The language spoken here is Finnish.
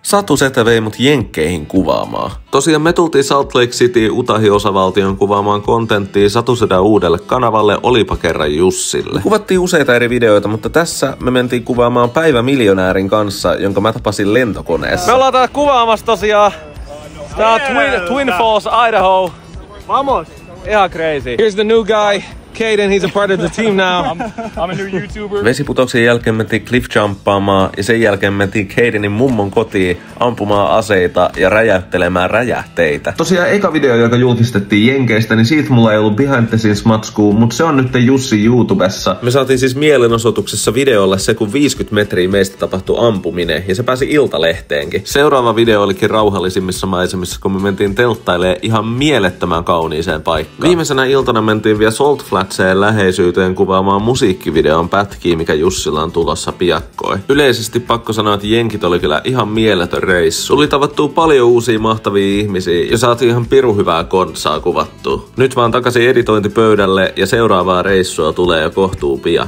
Satu Setä vei mut jenkkeihin kuvaamaan. Tosiaan me tultiin Salt Lake City Utahi-osavaltion kuvaamaan kontenttia Satu Sedän uudelle kanavalle Olipa kerran Jussille. Kuvattiin useita eri videoita, mutta tässä me mentiin kuvaamaan päivämiljonäärin kanssa, jonka mä tapasin lentokoneessa. Me ollaan täällä kuvaamassa tosiaan. Tää on Twin Falls, Idaho. Vamos! Ihan crazy. Here's the new guy. Caden, he's a part of the team now. I'm a new YouTuber. Vesiputoksen jälkeen mentiin cliffjumppaamaan ja sen jälkeen mentiin Cadenin mummon kotiin ampumaan aseita ja räjäyttelemään räjähteitä. Tosiaan eka video, joka julkistettiin Jenkeistä, niin siitä mulla ei ollut behind the scenes matskuu, mutta se on nyt Jussi YouTubessa. Me saatiin siis mielenosoituksessa videolle se, kun 50 metriä meistä tapahtui ampuminen ja se pääsi Iltalehteenkin. Seuraava video olikin rauhallisimmissa maisemissa, kun me mentiin telttailemaan ihan mielettömän kauniiseen paikkaan. Viimeisenä iltana mentiin vielä Salt Flatseen läheisyyteen kuvaamaan musiikkivideon pätkiä, mikä Jussilla on tulossa piakkoin. Yleisesti pakko sanoa, että jenkit oli kyllä ihan mieletön reissu. Tuli tavattua paljon uusia mahtavia ihmisiä ja saatiin ihan pirun hyvää kontsaa kuvattua. Nyt vaan takaisin editointipöydälle ja seuraavaa reissua tulee jo kohtuu pian.